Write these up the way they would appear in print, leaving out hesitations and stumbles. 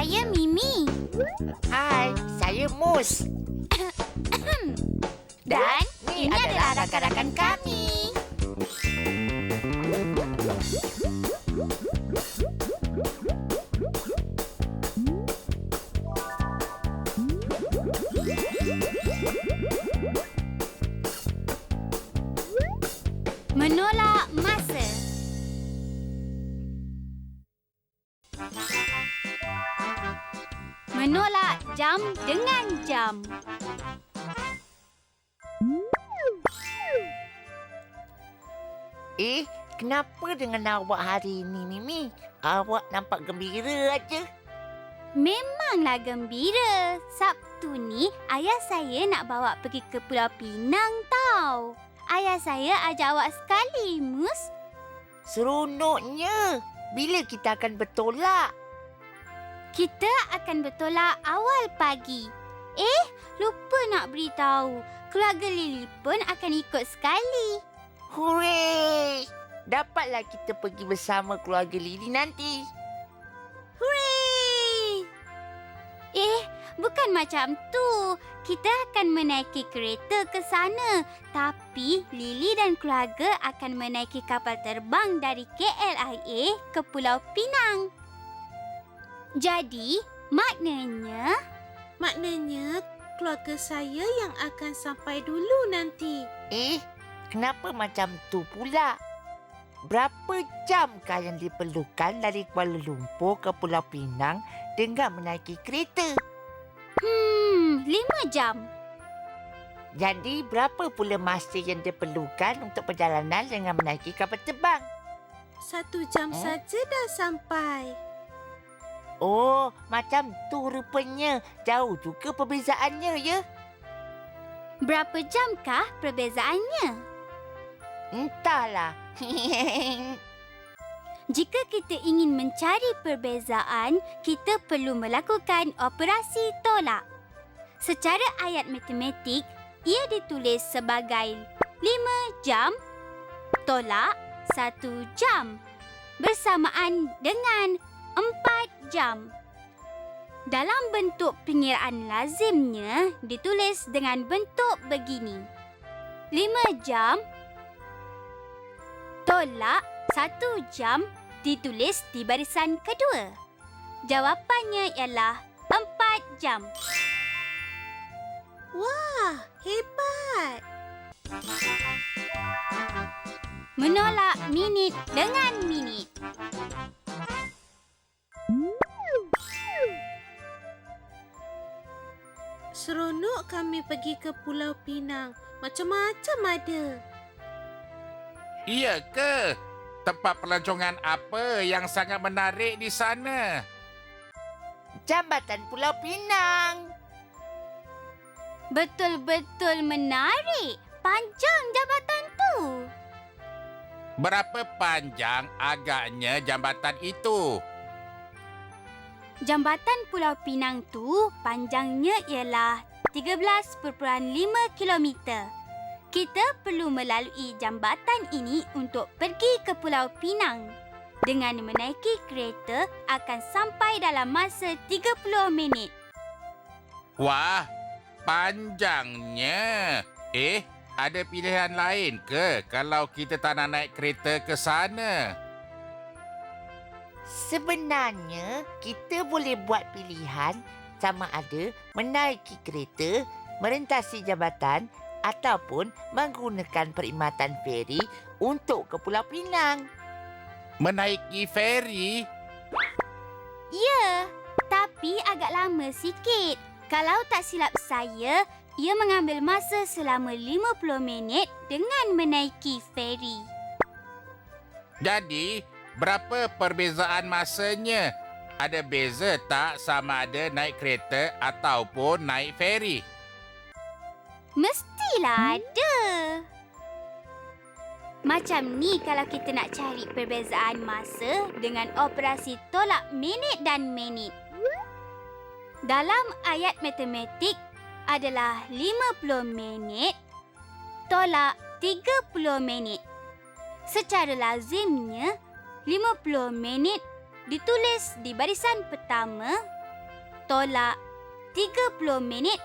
Saya Mimi. Hai, saya Mus. Dan ini adalah rakan-rakan kami. Menolak masa. Menolak jam dengan jam. Kenapa dengan awak hari ini, Mimi? Awak nampak gembira aja. Memanglah gembira. Sabtu ni ayah saya nak bawa pergi ke Pulau Pinang tau. Ayah saya ajak awak sekali, Mus. Seronoknya. Bila kita akan bertolak? Kita akan bertolak awal pagi. Lupa nak beritahu. Keluarga Lily pun akan ikut sekali. Hooray! Dapatlah kita pergi bersama keluarga Lily nanti. Hooray! Bukan macam tu. Kita akan menaiki kereta ke sana. Tapi Lily dan keluarga akan menaiki kapal terbang dari KLIA ke Pulau Pinang. Jadi, maknanya keluarga saya yang akan sampai dulu nanti. Kenapa macam tu pula? Berapa jamkah yang diperlukan dari Kuala Lumpur ke Pulau Pinang dengan menaiki kereta? 5 jam. Jadi berapa pula masa yang diperlukan untuk perjalanan dengan menaiki kapal terbang? 1 jam saja dah sampai. Oh, macam tu rupanya. Jauh juga perbezaannya, ya? Berapa jamkah perbezaannya? Entahlah. Jika kita ingin mencari perbezaan, kita perlu melakukan operasi tolak. Secara ayat matematik, ia ditulis sebagai 5 jam tolak 1 jam bersamaan dengan 4 jam. Dalam bentuk pengiraan lazimnya ditulis dengan bentuk begini. 5 jam tolak 1 jam ditulis di barisan kedua. Jawapannya ialah 4 jam. Wah, hebat! Menolak minit dengan minit. Seronok kami pergi ke Pulau Pinang. Macam-macam ada. Iya ke? Tempat pelancongan apa yang sangat menarik di sana? Jambatan Pulau Pinang. Betul-betul menarik. Panjang jambatan tu. Berapa panjang agaknya jambatan itu? Jambatan Pulau Pinang tu panjangnya ialah 13.5 kilometer. Kita perlu melalui jambatan ini untuk pergi ke Pulau Pinang. Dengan menaiki kereta akan sampai dalam masa 30 minit. Wah, panjangnya. Ada pilihan lain ke kalau kita tak nak naik kereta ke sana? Sebenarnya, kita boleh buat pilihan sama ada menaiki kereta, merentasi jambatan ataupun menggunakan perkhidmatan feri untuk ke Pulau Pinang. Menaiki feri? Ya, tapi agak lama sikit. Kalau tak silap saya, ia mengambil masa selama 50 minit dengan menaiki feri. Jadi, berapa perbezaan masanya? Ada beza tak sama ada naik kereta ataupun naik feri? Mestilah ada. Macam ni kalau kita nak cari perbezaan masa dengan operasi tolak minit dan minit. Dalam ayat matematik adalah 50 minit tolak 30 minit. Secara lazimnya, 50 minit ditulis di barisan pertama tolak 30 minit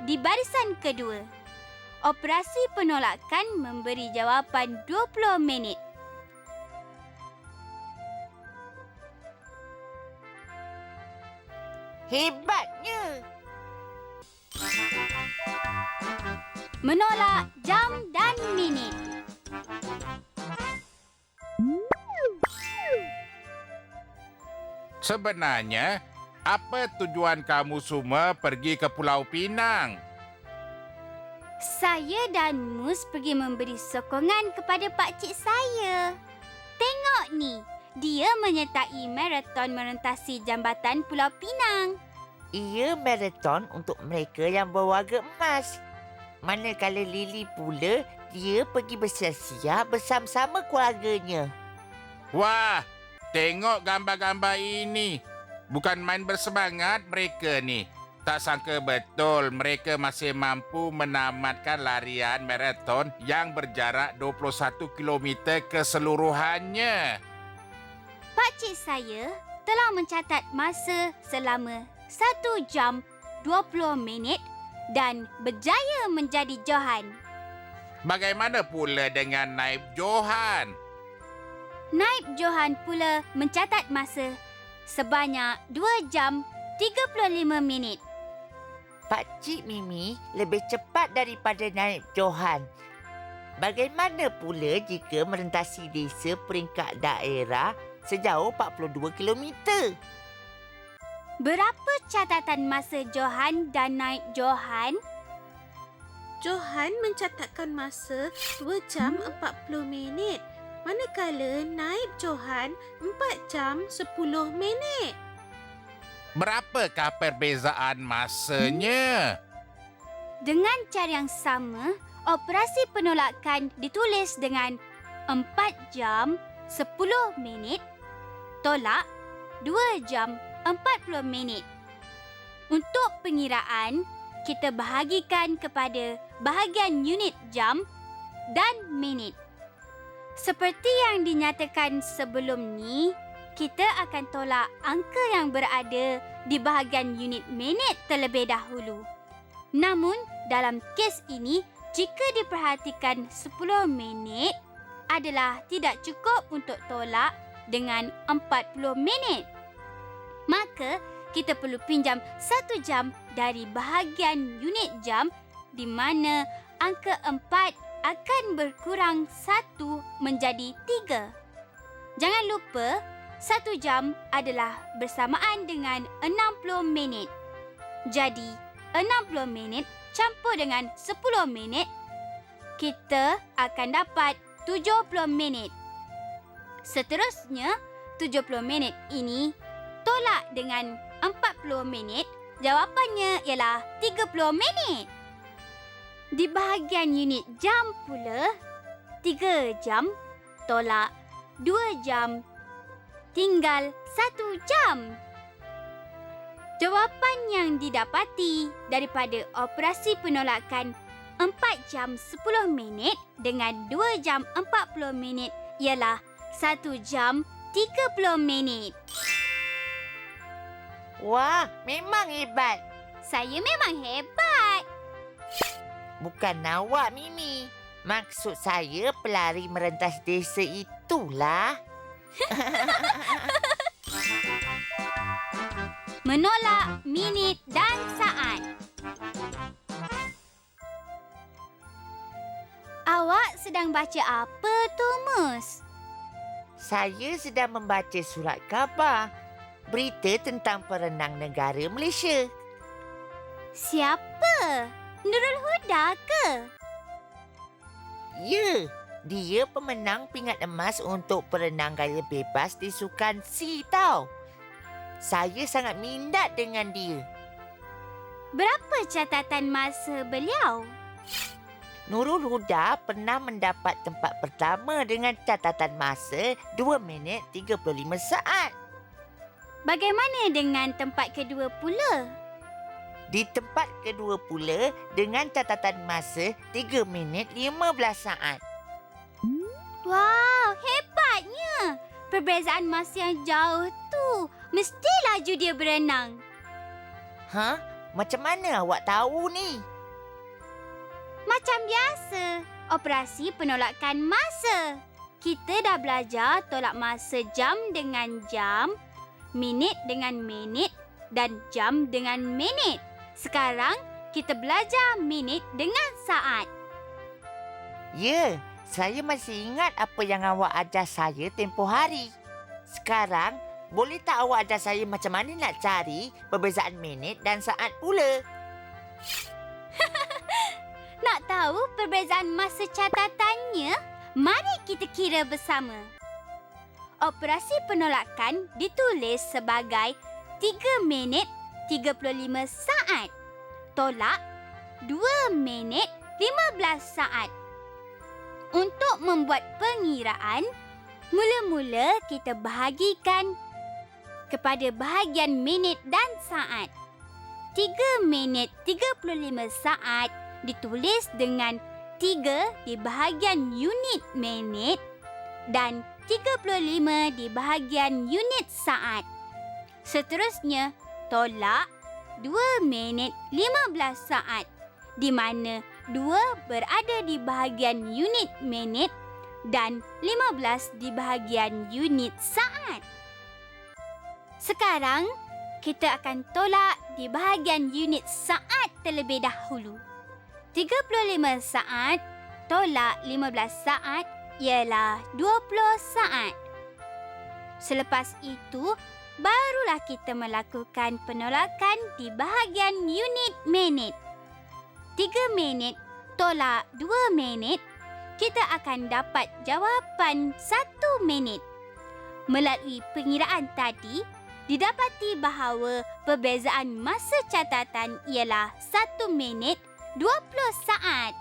di barisan kedua. Operasi penolakan memberi jawapan 20 minit. Hebatnya. Menolak jam dan minit. Sebenarnya, apa tujuan kamu semua pergi ke Pulau Pinang? Saya dan Mus pergi memberi sokongan kepada pakcik saya. Tengok ni, dia menyertai maraton merentasi jambatan Pulau Pinang. Ia maraton untuk mereka yang berwarga emas. Manakala Lily pula, dia pergi bersiap-siap bersama-sama keluarganya. Wah, tengok gambar-gambar ini. Bukan main bersemangat mereka ni. Tak sangka betul mereka masih mampu menamatkan larian maraton yang berjarak 21 km keseluruhannya. Pakcik saya telah mencatat masa selama 1 jam 20 minit dan berjaya menjadi Johan. Bagaimana pula dengan Naib Johan? Naib Johan pula mencatat masa sebanyak 2 jam 35 minit. Pakcik Mimi lebih cepat daripada Naib Johan. Bagaimana pula jika merentasi desa peringkat daerah sejauh 42 kilometer? Berapa catatan masa Johan dan Naib Johan? Johan mencatatkan masa 2 jam 40 minit. Manakala Naib Johan 4 jam 10 minit. Berapakah perbezaan masanya? Dengan cara yang sama, operasi penolakan ditulis dengan 4 jam 10 minit tolak 2 jam 40 minit. Untuk pengiraan, kita bahagikan kepada bahagian unit jam dan minit. Seperti yang dinyatakan sebelum ni, kita akan tolak angka yang berada di bahagian unit minit terlebih dahulu. Namun, dalam kes ini, jika diperhatikan 10 minit adalah tidak cukup untuk tolak dengan 40 minit. Maka, kita perlu pinjam 1 jam dari bahagian unit jam di mana angka 4 akan berkurang 1 menjadi 3. Jangan lupa, 1 jam adalah bersamaan dengan 60 minit. Jadi, 60 minit campur dengan 10 minit, kita akan dapat 70 minit. Seterusnya, 70 minit ini tolak dengan 40 minit, jawapannya ialah 30 minit. Di bahagian unit jam pula, 3 jam tolak 2 jam tinggal 1 jam. Jawapan yang didapati daripada operasi penolakan 4 jam 10 minit dengan 2 jam 40 minit ialah 1 jam 30 minit. Wah, memang hebat. Saya memang hebat. Bukan awak, Mimi. Maksud saya pelari merentas desa itulah. Menolak minit dan saat. Awak sedang baca apa tu, Mus? Saya sedang membaca surat khabar. Berita tentang perenang negara Malaysia. Siapa? Nurul Huda ke? Ya, dia pemenang pingat emas untuk perenang gaya bebas di Sukan C tau. Saya sangat minat dengan dia. Berapa catatan masa beliau? Nurul Huda pernah mendapat tempat pertama dengan catatan masa 2 minit 35 saat. Bagaimana dengan tempat kedua pula? Di tempat kedua pula dengan catatan masa 3 minit 15 saat. Wow, hebatnya! Perbezaan masa yang jauh tu. Mesti laju dia berenang. Hah? Macam mana awak tahu ni? Macam biasa, operasi penolakan masa. Kita dah belajar tolak masa jam dengan jam, minit dengan minit dan jam dengan minit. Sekarang kita belajar minit dengan saat. Ya, saya masih ingat apa yang awak ajar saya tempoh hari. Sekarang, boleh tak awak ajar saya macam mana nak cari perbezaan minit dan saat pula? Nak tahu perbezaan masa catatannya? Mari kita kira bersama. Operasi penolakan ditulis sebagai 3 minit 35 saat. Tolak 2 minit 15 saat. Untuk membuat pengiraan, mula-mula kita bahagikan kepada bahagian minit dan saat. 3 minit 35 saat ditulis dengan 3 di bahagian unit minit dan 35 di bahagian unit saat. Seterusnya, tolak 2 minit 15 saat di mana 2 berada di bahagian unit minit dan 15 di bahagian unit saat. Sekarang, kita akan tolak di bahagian unit saat terlebih dahulu. 35 saat tolak 15 saat ialah 20 saat. Selepas itu, barulah kita melakukan penolakan di bahagian unit minit. 3 minit tolak 2 minit, kita akan dapat jawapan 1 minit. Melalui pengiraan tadi, didapati bahawa perbezaan masa catatan ialah 1 minit 20 saat.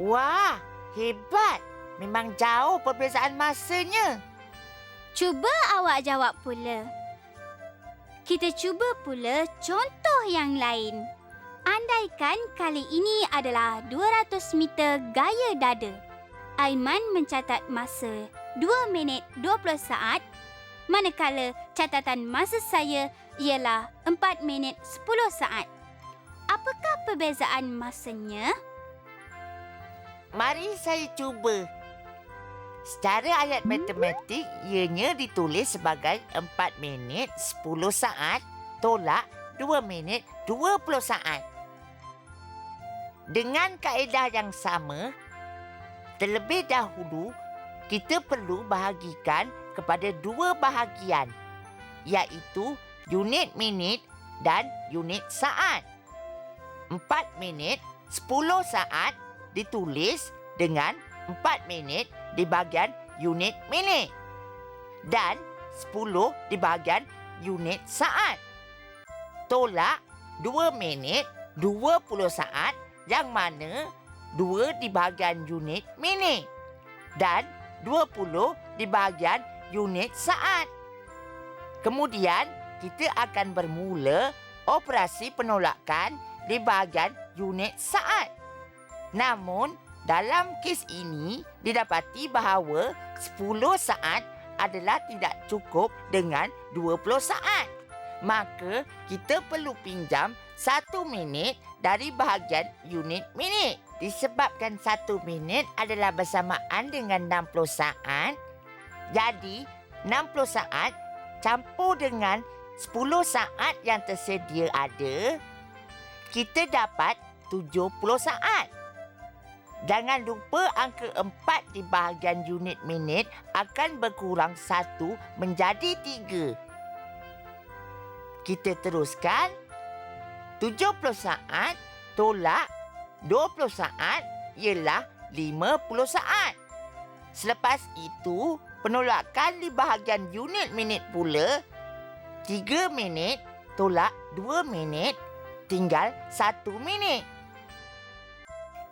Wah, hebat. Memang jauh perbezaan masanya. Cuba awak jawab pula. Kita cuba pula contoh yang lain. Andaikan kali ini adalah 200 meter gaya dada. Aiman mencatat masa 2 minit 20 saat, manakala catatan masa saya ialah 4 minit 10 saat. Apakah perbezaan masanya? Mari saya cuba. Secara ayat matematik, ianya ditulis sebagai 4 minit 10 saat tolak 2 minit 20 saat. Dengan kaedah yang sama, terlebih dahulu kita perlu bahagikan kepada 2 bahagian, iaitu unit minit dan unit saat. 4 minit 10 saat ditulis dengan 4 minit di bahagian unit minit dan 10 di bahagian unit saat. Tolak 2 minit 20 saat yang mana 2 di bahagian unit minit dan 20 di bahagian unit saat. Kemudian, kita akan bermula operasi penolakan di bahagian unit saat. Namun, dalam kes ini didapati bahawa 10 saat adalah tidak cukup dengan 20 saat. Maka, kita perlu pinjam 1 minit dari bahagian unit minit. Disebabkan 1 minit adalah bersamaan dengan 60 saat, jadi 60 saat campur dengan 10 saat yang tersedia ada, kita dapat 70 saat. Jangan lupa angka 4 di bahagian unit minit akan berkurang 1 menjadi 3. Kita teruskan. 70 saat tolak 20 saat ialah 50 saat. Selepas itu, penolakan di bahagian unit minit pula. 3 minit tolak 2 minit tinggal 1 minit.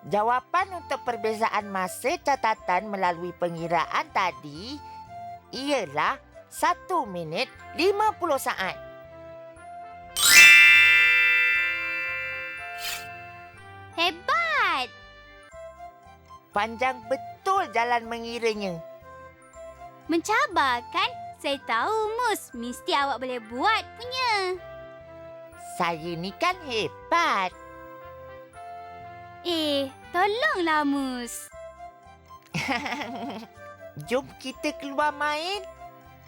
Jawapan untuk perbezaan masa catatan melalui pengiraan tadi ialah 1 minit 50 saat. Hebat! Panjang betul jalan mengiranya. Mencabar kan? Saya tahu, Mus. Mesti awak boleh buat punya. Saya ni kan hebat. Tolonglah, Mus. Jom kita keluar main.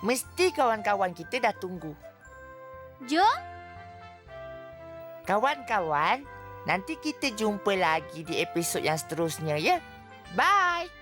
Mesti kawan-kawan kita dah tunggu. Jom. Kawan-kawan, nanti kita jumpa lagi di episod yang seterusnya ya. Bye.